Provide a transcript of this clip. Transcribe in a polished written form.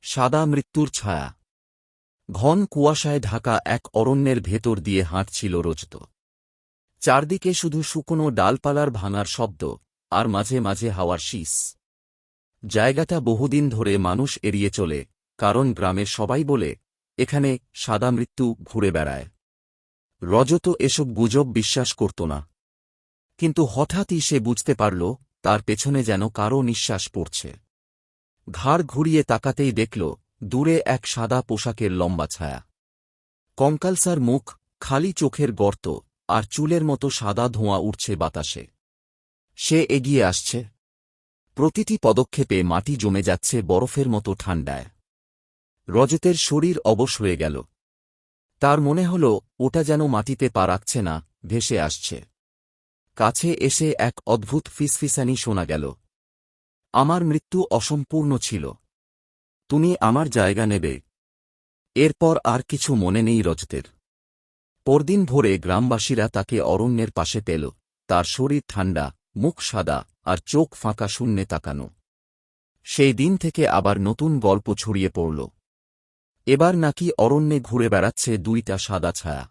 সাদা মৃত্যুর ছায়া। ঘন কুয়াশায় ঢাকা এক অরণ্যের ভেতর দিয়ে হাঁটছিল রজত। চারদিকে শুধু শুকনো ডালপালার ভাঙার শব্দ, আর মাঝে মাঝে হাওয়ার শীষ। জায়গাটা বহুদিন ধরে মানুষ এড়িয়ে চলে, কারণ গ্রামের সবাই বলে এখানে সাদা মৃত্যু ঘুরে বেড়ায়। রজত এসব গুজব বিশ্বাস করত না, কিন্তু হঠাৎই সে বুঝতে পারল তার পেছনে যেন কারও নিঃশ্বাস পড়ছে। ঘাড় ঘুরিয়ে তাকাতেই দেখল দূরে এক সাদা পোশাকের লম্বা ছায়া। কঙ্কালসার মুখ, খালি চোখের গর্ত, আর চুলের মতো সাদা ধোঁয়া উঠছে বাতাসে। সে এগিয়ে আসছে। প্রতিটি পদক্ষেপে মাটি জমে যাচ্ছে বরফের মতো ঠান্ডায়। রজতের শরীর অবশ হয়ে গেল। তার মনে হল ওটা যেন মাটিতে পা রাখছে না, ভেসে আসছে। কাছে এসে এক অদ্ভুত ফিসফিসানি শোনা গেল। আমার মৃত্যু অসম্পূর্ণ ছিল, তুমি আমার জায়গা নেবে। এরপর আর কিছু মনে নেই রজতের। পরদিন ভোরে গ্রামবাসীরা তাকে অরণ্যের পাশে পেল। তার শরীর ঠান্ডা, মুখ সাদা, আর চোখ ফাঁকা শূন্যে তাকানো। সেই দিন থেকে আবার নতুন গল্প ছড়িয়ে পড়ল। এবার নাকি অরণ্যে ঘুরে বেড়াচ্ছে দুইটা সাদা ছায়া।